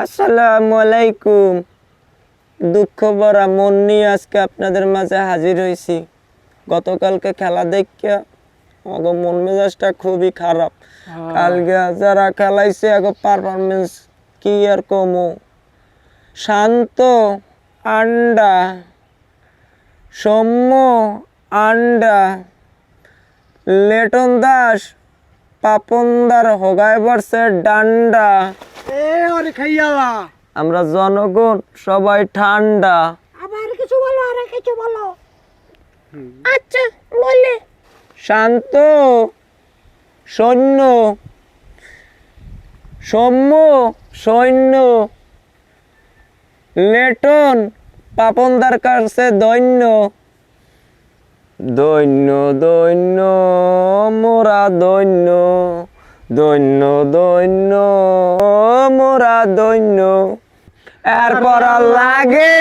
আসসালামু আলাইকুম। দুঃখ ভরা মন নিয়ে আজকে আপনাদের মাঝে হাজির হয়েছি। গতকালকে খেলা দেখিয়া আমাকে মন মেজাজটা খুবই খারাপ। কালকে যারা খেলাইছে আগে পারফরমেন্স কি আর কমো। শান্ত আন্ডা, সৌম্য আন্ডা, লেটন দাস পাপনদার হগায় পড়ছে ডান্ডা। আমরা জনগণ সবাই ঠান্ডা। আবার কিছু বলো, আর কিছু বলো। আচ্ছা বলে। শান্ত, সৈন্য, সৌম্য, সৈন্য, লেটন পাপনদার কাছে দৈন্য। দৈন্য দৈন্য মোরা দৈন্য, দৈন্য দৈন্য মোরা দৈন্য। এরপর লাগে